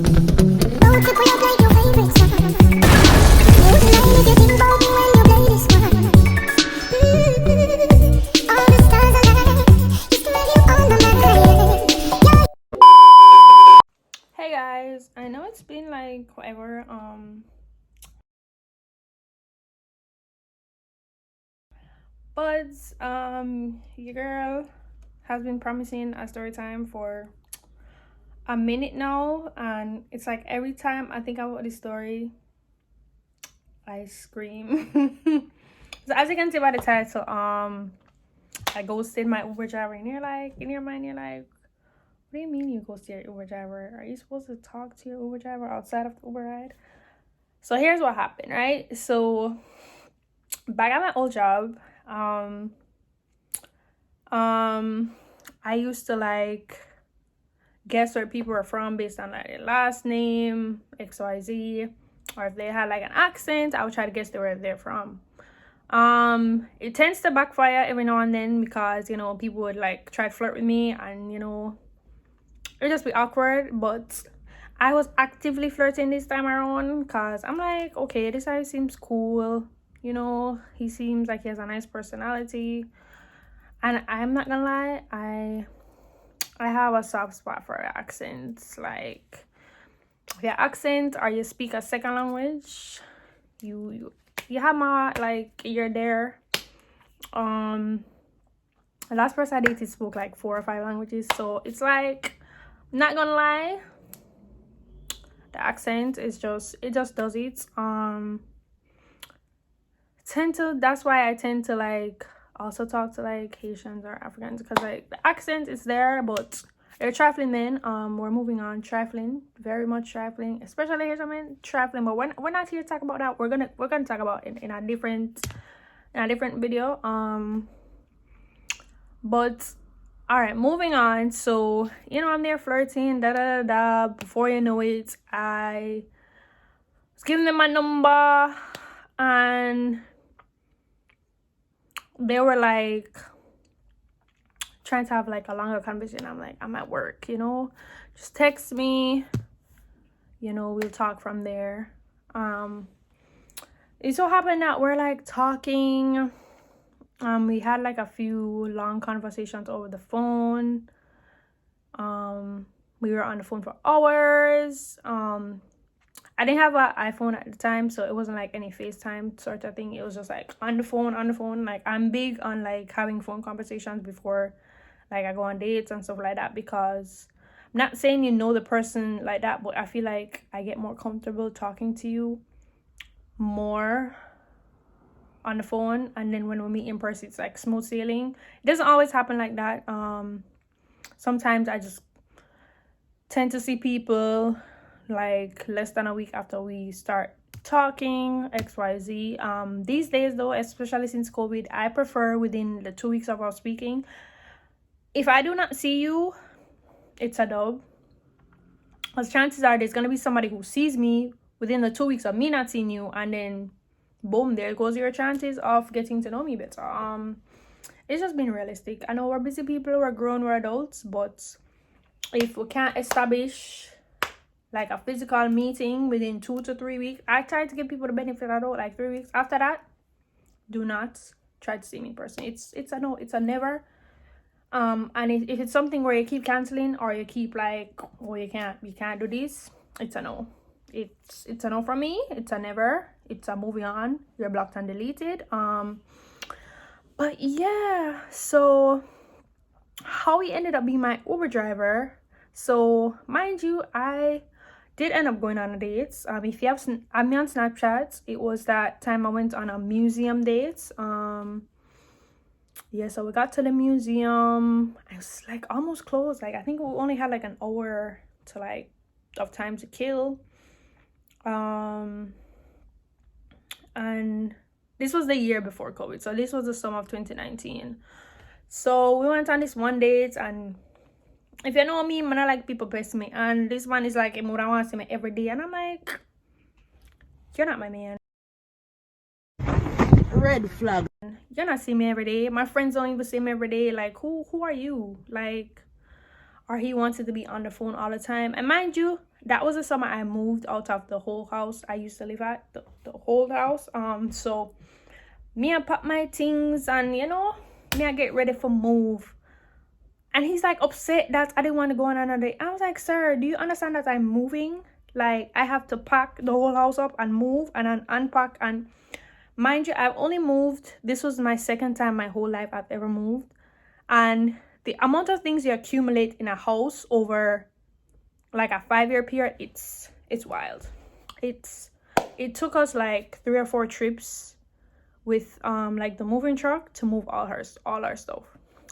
Hey guys, I know it's been like forever, but your girl has been promising a story time for a minute now, and it's like every time I think about this story, I scream. So as you can see by the title, I ghosted my Uber driver, and you're like, in your mind, you're like, what do you mean you ghosted your Uber driver? Are you supposed to talk to your Uber driver outside of the Uber ride? So here's what happened, right? So back at my old job, I used to like guess where people were from based on like their last name, XYZ, or if they had like an accent, I would try to guess where they're from. It tends to backfire every now and then because, you know, people would like try to flirt with me, and, you know, it would just be awkward. But I was actively flirting this time around because I'm like, okay, this guy seems cool, you know, he seems like he has a nice personality. And I'm not gonna lie, I have a soft spot for accents. Like, your accent or you speak a second language, you have my, like, you're there. The last person I dated spoke like 4 or 5 languages, so it's like, not gonna lie, the accent is just, it just does it. That's why I tend to like also talk to like Haitians or Africans, because like the accent is there, but they're trifling men. We're moving on. Trifling, very much trifling, especially Haitian men, trifling. But we're not here to talk about that. We're gonna talk about it in a different video. But all right, moving on. So, you know, I'm there flirting, da da da da. Before you know it, I was giving them my number, and they were like trying to have like a longer conversation. I'm like, I'm at work, you know, just text me, you know, we'll talk from there. It so happened that we're like talking. We had like a few long conversations over the phone. We were on the phone for hours. I didn't have an iPhone at the time, so it wasn't like any FaceTime sort of thing. It was just like on the phone. Like, I'm big on like having phone conversations before like I go on dates and stuff like that, because I'm not saying you know the person like that, but I feel like I get more comfortable talking to you more on the phone, and then when we meet in person, it's like smooth sailing. It doesn't always happen like that. Sometimes I just tend to see people like less than a week after we start talking, XYZ. These days though, especially since COVID, I prefer within the 2 weeks of our speaking. If I do not see you, it's a dub, because chances are there's gonna be somebody who sees me within the 2 weeks of me not seeing you, and then boom, there goes your chances of getting to know me better. It's just being realistic. I know we're busy people, we're grown, we're adults, but if we can't establish like a physical meeting within 2 to 3 weeks, I try to give people the benefit of the doubt, like 3 weeks. After that, do not try to see me in person. It's a no, it's a never. And if it's something where you keep canceling, or you keep like, oh, you can't do this, it's a no. It's a no from me. It's a never. It's a moving on. You're blocked and deleted. But yeah, so how he ended up being my Uber driver. So mind you, I did end up going on a date. If you have me on Snapchat, it was that time I went on a museum date. Yeah, so we got to the museum. It was like almost closed. Like, I think we only had like an hour to like of time to kill. And this was the year before COVID, so this was the summer of 2019. So we went on this one date, and if you know me, man, I like people pest me, and this man is like, I want to see me every day, and I'm like, you're not my man. Red flag. You're not seeing me every day. My friends don't even see me every day. Like, who are you? Like, or he wanted to be on the phone all the time. And mind you, that was the summer I moved out of the whole house I used to live at, the whole house. So me I pack my things and me I get ready for move. And he's like upset that I didn't want to go on another day. I was like, sir, do you understand that I'm moving? Like, I have to pack the whole house up and move and then unpack. And mind you, I've only moved. This was my second time my whole life I've ever moved. And the amount of things you accumulate in a house over like a 5-year period, it's wild. It took us like 3 or 4 trips with like the moving truck to move all our stuff.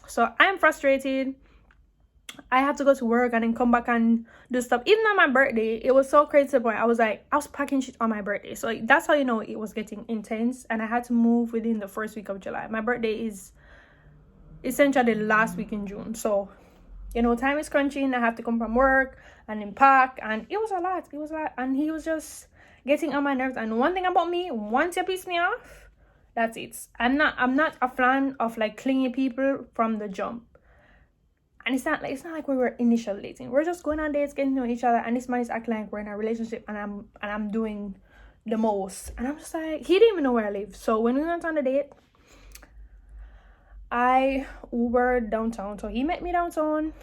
So I'm frustrated. I have to go to work and then come back and do stuff. Even on my birthday, it was so crazy to the point I was packing shit on my birthday. So that's how you know it was getting intense. And I had to move within the first week of July. My birthday is essentially the last week in June. So, time is crunching. I have to come from work and then pack. And it was a lot. And he was just getting on my nerves. And one thing about me, once you piss me off, that's it. I'm not a fan of like clingy people from the jump. And it's not like we were initial dating. We're just going on dates, getting to know each other, and this man is acting like we're in a relationship and I'm doing the most. And I'm just like, he didn't even know where I live. So when we went on the date, I Ubered downtown. So he met me downtown,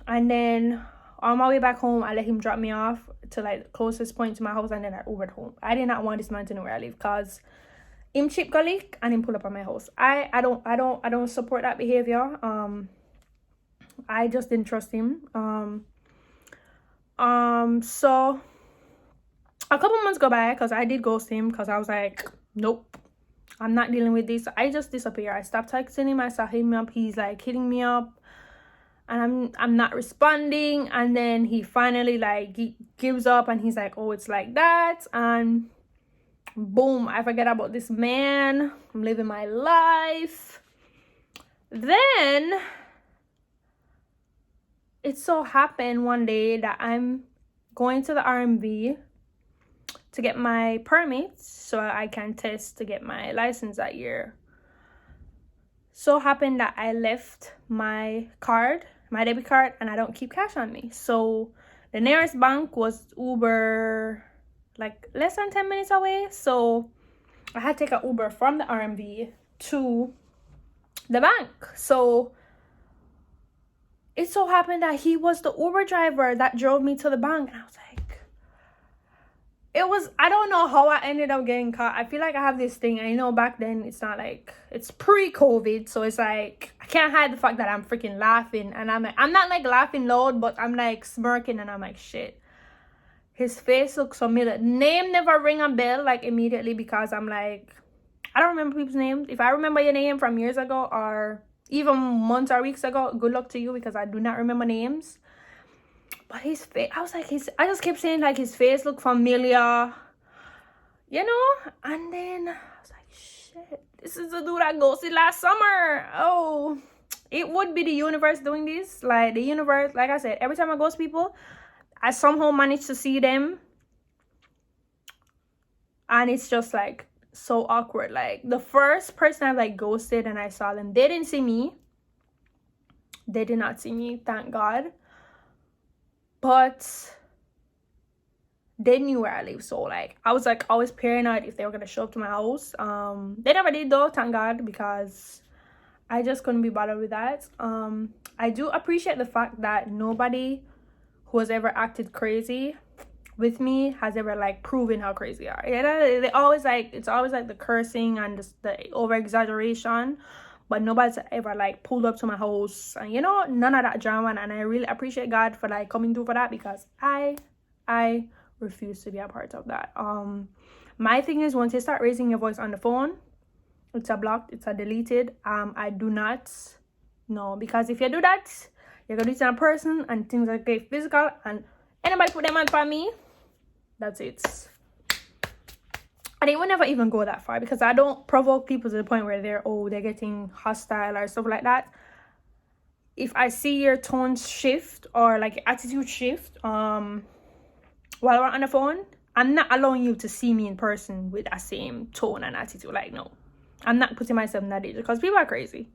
and then on my way back home, I let him drop me off to like the closest point to my house, and then I Ubered home. I did not want this man to know where I live because him chip got leak and him pull up on my house. I don't support that behavior. I just didn't trust him. So a couple months go by because I did ghost him because I was like, nope, I'm not dealing with this. I just disappear. I stopped texting him. I started hitting me up. He's like hitting me up, and I'm not responding. And then he finally he gives up, and he's like, oh, it's like that. And boom, I forget about this man. I'm living my life. Then it so happened one day that I'm going to the RMV to get my permit so I can test to get my license that year. So happened that I left my debit card, and I don't keep cash on me. So the nearest bank was Uber like less than 10 minutes away. So I had to take an Uber from the RMV to the bank. So it so happened that he was the Uber driver that drove me to the bank. And I was like, I don't know how I ended up getting caught. I feel like I have this thing. I know back then it's not like, it's pre-COVID. So it's like, I can't hide the fact that I'm freaking laughing. And I'm not like laughing loud, but I'm like smirking, and I'm like, shit. His face looks familiar. Name never ring a bell like immediately because I'm like, I don't remember people's names. If I remember your name from years ago or even months or weeks ago, good luck to you because I do not remember names. But his face, I was like, I just kept saying like his face looked familiar, And then I was like, shit, this is the dude I ghosted last summer. Oh, it would be the universe doing this. Like the universe, like I said, every time I ghost people, I somehow manage to see them, and it's just like so awkward. Like the first person I like ghosted and I saw them, they didn't see me. They did not see me, thank God. But they knew where I live, so like I was like always paranoid if they were gonna show up to my house. They never did though, thank God, because I just couldn't be bothered with that. I do appreciate the fact that nobody who has ever acted crazy with me has ever like proven how crazy they are. They always like, it's always like the cursing and the over exaggeration, but nobody's ever like pulled up to my house and none of that drama. And I really appreciate God for like coming through for that, because I refuse to be a part of that. My thing is, once you start raising your voice on the phone, it's a blocked, it's a deleted. I do not know, because if you do that, you're gonna do it to a person and things like get physical, and anybody put them on me, that's it. And it would never even go that far, because I don't provoke people to the point where they're getting hostile or stuff like that. If I see your tones shift or like attitude shift while we're on the phone, I'm not allowing you to see me in person with that same tone and attitude. Like, no, I'm not putting myself in that danger, because people are crazy.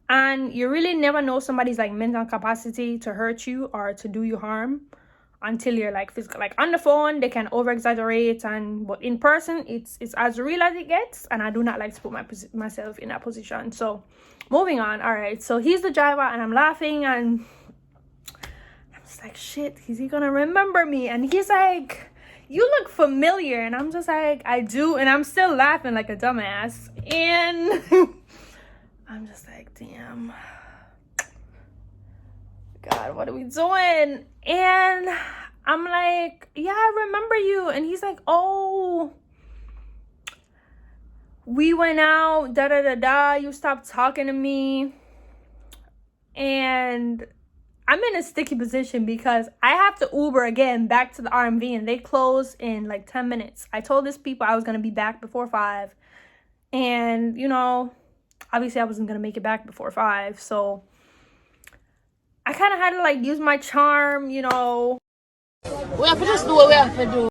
And you really never know somebody's like mental capacity to hurt you or to do you harm. until you're like physical. Like on the phone, they can over exaggerate, but in person, it's as real as it gets. And I do not like to put myself in that position. So moving on. All right, so he's the driver, and I'm laughing, and I'm just like, shit, is he gonna remember me? And he's like, you look familiar. And I'm just like, I do. And I'm still laughing like a dumbass. And I'm just like, damn, God, what are we doing? And I'm like, yeah, I remember you. And he's like, oh, we went out, da da da da, you stopped talking to me. And I'm in a sticky position because I have to Uber again back to the RMV, and they close in like 10 minutes. I told these people I was going to be back before 5. And, you know, obviously I wasn't going to make it back before 5. So I kind of had to like use my charm, you know. We have to just do what we have to do.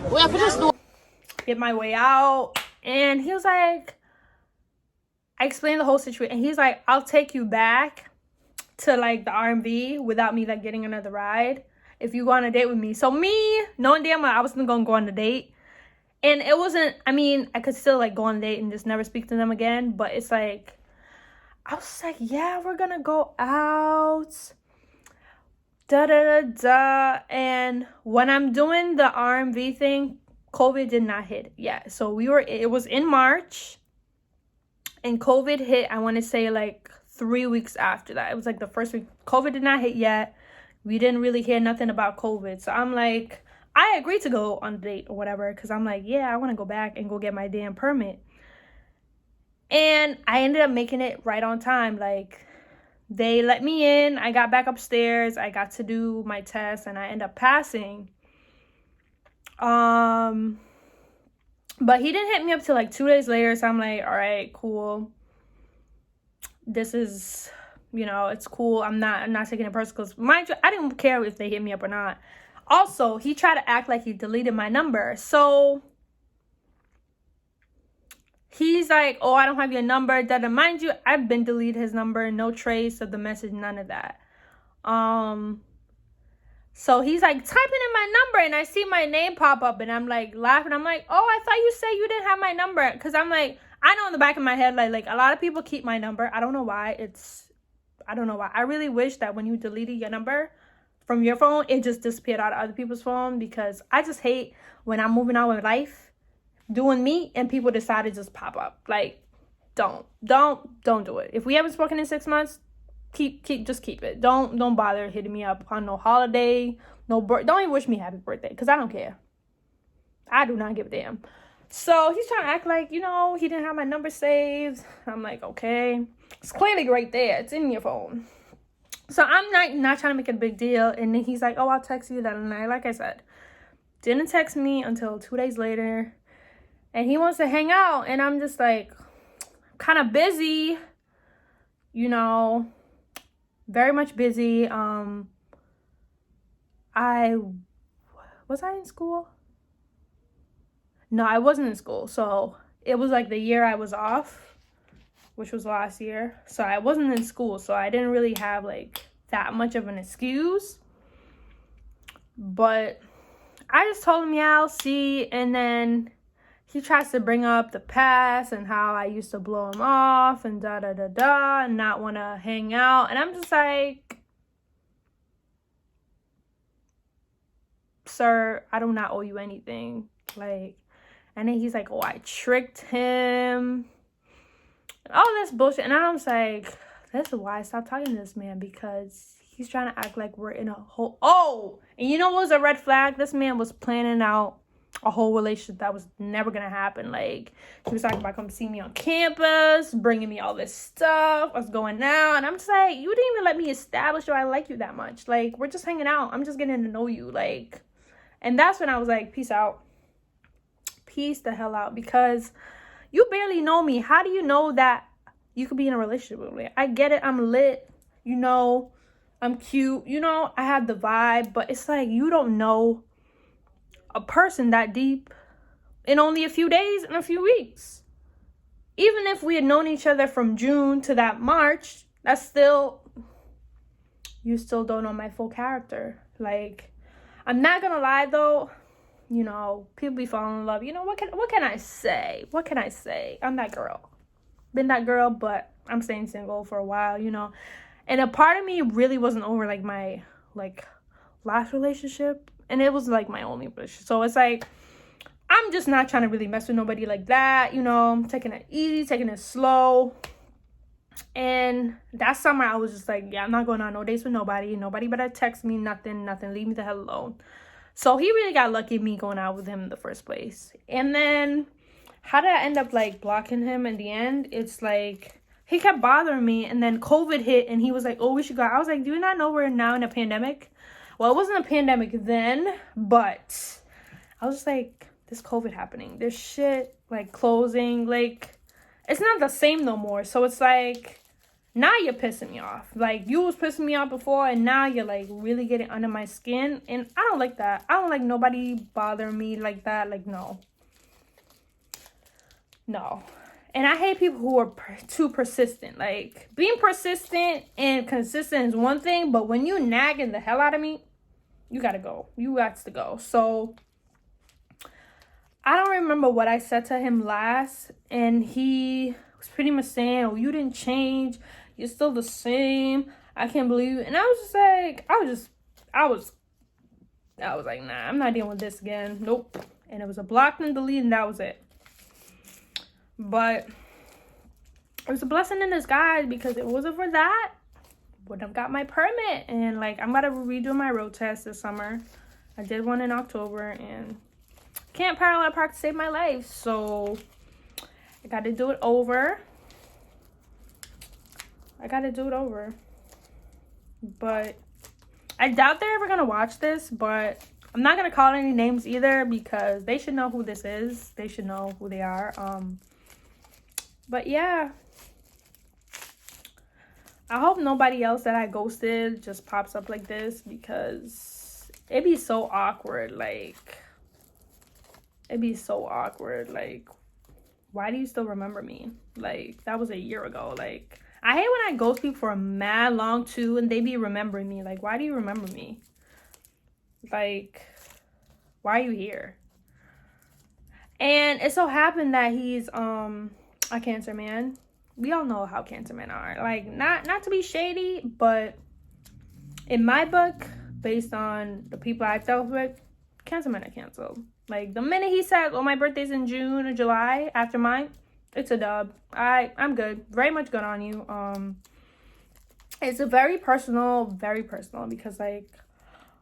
We have to just do. Get my way out. And he was like, I explained the whole situation. And he's like, I'll take you back to like the RMV without me like getting another ride if you go on a date with me. So me, knowing damn well I wasn't gonna go on the date. And it wasn't, I mean, I could still like go on a date and just never speak to them again. But it's like, I was like, yeah, we're gonna go out. Da da da da. And when I'm doing the RMV thing, COVID did not hit yet. So it was in March, and COVID hit, I want to say like 3 weeks after that. It was like the first week. COVID did not hit yet. We didn't really hear nothing about COVID. So I'm like, I agreed to go on a date or whatever, because I'm like, yeah, I want to go back and go get my damn permit. And I ended up making it right on time. Like, they let me in. I got back upstairs. I got to do my test, and I ended up passing. But he didn't hit me up till like 2 days later. So I'm like, all right, cool. This is, you know, it's cool. I'm not taking it personal, because mind you, I didn't care if they hit me up or not. Also, he tried to act like he deleted my number. So he's like, oh, I don't have your number. That, mind you, I've been deleted his number. No trace of the message, none of that. So he's like typing in my number, and I see my name pop up, and I'm like laughing. I'm like, oh, I thought you said you didn't have my number. Because I'm like, I know in the back of my head, like a lot of people keep my number. I don't know why. I don't know why. I really wish that when you deleted your number from your phone, it just disappeared out of other people's phone, because I just hate when I'm moving on with life, doing me, and people decide to just pop up. Like, don't do it. If we haven't spoken in 6 months, just keep it. Don't bother hitting me up on no holiday, don't even wish me happy birthday, because I don't care. I do not give a damn. So he's trying to act like, you know, he didn't have my number saved. I'm like, okay, it's clearly right there. It's in your phone. So I'm not trying to make it a big deal. And then he's like, oh, I'll text you that night. Like I said, didn't text me until 2 days later. And he wants to hang out. And I'm just like, kind of busy, you know, very much busy. Was I in school? No, I wasn't in school. So it was like the year I was off, which was last year. So I wasn't in school. So I didn't really have like that much of an excuse. But I just told him, yeah, I'll see. And then he tries to bring up the past and how I used to blow him off and da da da da and not want to hang out. And I'm just like, sir, I do not owe you anything. Like, and then he's like, oh, I tricked him. All this bullshit. And I'm just like, this is why I stopped talking to this man, because he's trying to act like we're in a whole... Oh, and you know what was a red flag? This man was planning out a whole relationship that was never gonna happen. Like, he was talking about come see me on campus, bringing me all this stuff, what's going on. And I'm just like, you didn't even let me establish do I like you that much. Like, we're just hanging out. I'm just getting to know you. Like, and that's when I was like, peace out. Peace the hell out, because you barely know me. How do you know that you could be in a relationship with me? I get it. I'm lit. You know, I'm cute. You know, I have the vibe. But it's like, you don't know a person that deep in only a few days and a few weeks. Even if we had known each other from June to that March, that's still, you still don't know my full character. Like, I'm not gonna lie though, you know, people be falling in love. You know, what can I say? What can I say? I'm that girl. Been that girl, but I'm staying single for a while, you know. And a part of me really wasn't over like my like last relationship, and it was like my only relationship. So it's like I'm just not trying to really mess with nobody like that, you know. I'm taking it easy, taking it slow. And that summer I was just like, yeah, I'm not going on no dates with nobody. Nobody better text me, nothing. Leave me the hell alone. So he really got lucky me going out with him in the first place. And then how did I end up like blocking him in the end? It's like he kept bothering me, and then COVID hit, and he was like, oh, we should go. I was like, do you not know we're now in a pandemic? Well, it wasn't a pandemic then, but I was just like, this COVID happening, this shit like closing, like it's not the same no more. So it's like, now you're pissing me off. Like, you was pissing me off before, and now you're like really getting under my skin, and I don't like that. I don't like nobody bothering me like that. Like, no. And I hate people who are too persistent. Like, being persistent and consistent is one thing, but when you nagging the hell out of me, you gotta go. You got to go. So I don't remember what I said to him last, and he was pretty much saying, oh, you didn't change, you're still the same, I can't believe it. And I was just like, I was like, nah, I'm not dealing with this again. Nope. And it was a block and delete, and that was it. But it was a blessing in disguise, because it wasn't for that, wouldn't have got my permit. And like, I'm gonna redo my road test this summer. I did one in October, and can't parallel park to save my life, so I gotta do it over. But I doubt they're ever gonna watch this, but I'm not gonna call any names either, because they should know who this is. They should know who they are. But yeah, I hope nobody else that I ghosted just pops up like this, because it'd be so awkward. Like, it'd be so awkward. Like, why do you still remember me? Like, that was a year ago. Like, I hate when I ghost people for a mad long too, and they be remembering me. Like, why do you remember me? Like, why are you here? And it so happened that he's a Cancer man. We all know how Cancer men are. Like, not to be shady, but in my book, based on the people I've dealt with, Cancer men are canceled. Like, the minute he said, oh, my birthday's in June or July after mine, it's a dub. I'm good. Very much good on you. It's a very personal, because like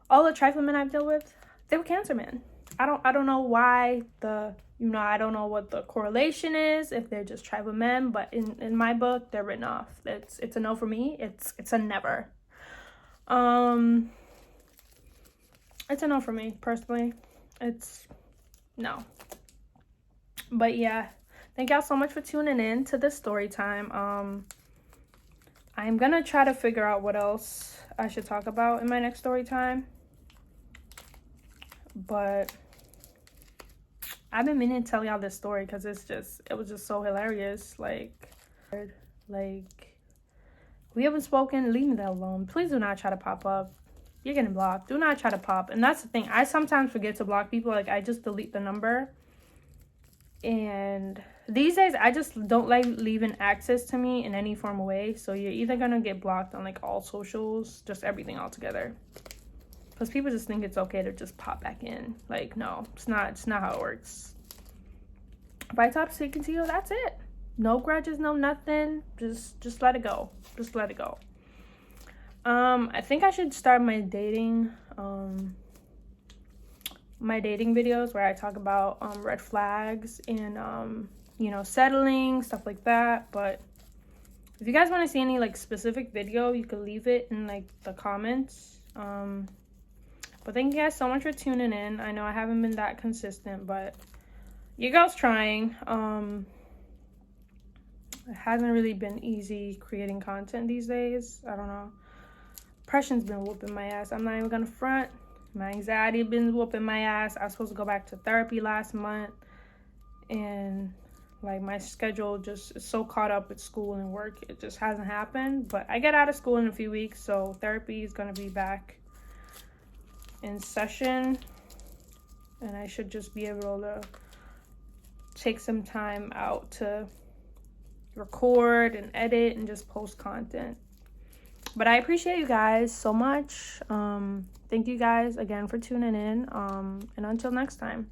all the trifling men I've dealt with, they were Cancer men. I don't know why I don't know what the correlation is, if they're just tribal men, but in my book, they're written off. It's a no for me. It's a never. It's a no for me, personally. It's no. But yeah, thank y'all so much for tuning in to this story time. I'm gonna try to figure out what else I should talk about in my next story time, but I've been meaning to tell y'all this story because it was just so hilarious. Like, we haven't spoken, leave me that alone. Please do not try to pop up. You're getting blocked. Do not try to pop. And that's the thing, I sometimes forget to block people. Like, I just delete the number. And these days, I just don't like leaving access to me in any form of way. So you're either gonna get blocked on like all socials, just everything all together. Because people just think it's okay to just pop back in. Like, no, it's not how it works. If I stop speaking to you, that's it. No grudges, no nothing. Just let it go. Just let it go. I think I should start my dating videos where I talk about red flags and you know, settling, stuff like that. But if you guys want to see any like specific video, you can leave it in like the comments. But thank you guys so much for tuning in. I know I haven't been that consistent, but your girl's trying. It hasn't really been easy creating content these days. I don't know. Depression's been whooping my ass. I'm not even gonna front. My anxiety been whooping my ass. I was supposed to go back to therapy last month, and like my schedule just is so caught up with school and work, it just hasn't happened. But I get out of school in a few weeks, so therapy is gonna be back in session, and I should just be able to take some time out to record and edit and just post content. But I appreciate you guys so much. Thank you guys again for tuning in. And until next time.